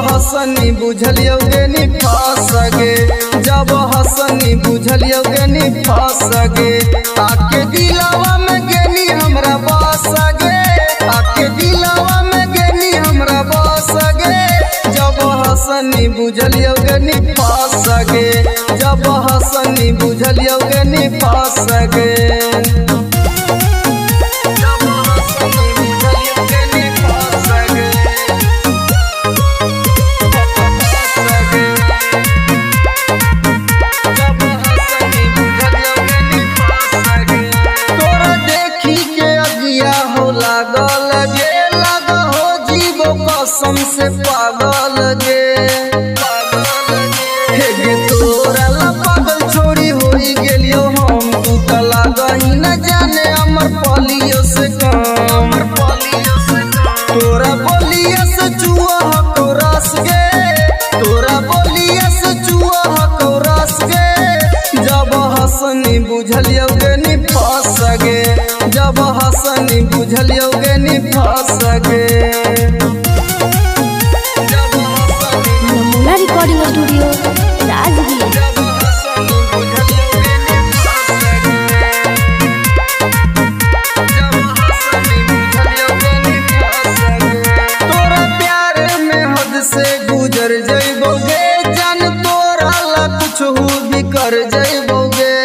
हसनी बुझलियो गेनी फंस गे, जब हसनी बुझलियो गेनी फंस गे, आके दिलवा में गेनी हमरा बस गे, आके दिलवा में गेनी हमरा बस गे, जब हसनी बुझलियो गेनी फंस गे, जब हसनी बुझलियो गेनी फंस गे। कसम से पागल गे, हे तोरा ला पागल छोड़ी होई गेलियो हम, तू त लागही न जाने हमर पलियो से कम, तोरा बोलिया से चुआ हको रस गे, तोरा बोलिया से चुआ हको रस गे, जब हसनी बुझलियो गेनी फंस गे, जब हसनी बुझलियो गेनी फंस गे। Recording studio Rajgir. तोरा प्यार में हद से गुजर जइबोगे, जान तोरा ला कुछ भी कर जइबोगे,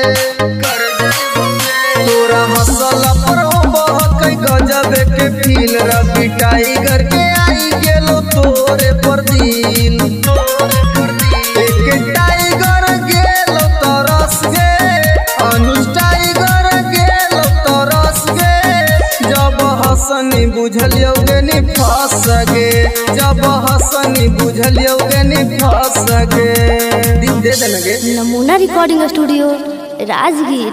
तोरा हंसला पर बहकै गजब के फील, रवि टाइगर के आई गेलो तोरे पर दिल, टाइगर गेलो तरस गे, अनुज टाइगर गेलो तरस गे, जब हसनी बुझलियो गेनी फंस गे, जब हसनी बुझलियो गेनी फंस गे। दे देना गे। नमूना रिकॉर्डिंग स्टूडियो राजगीर।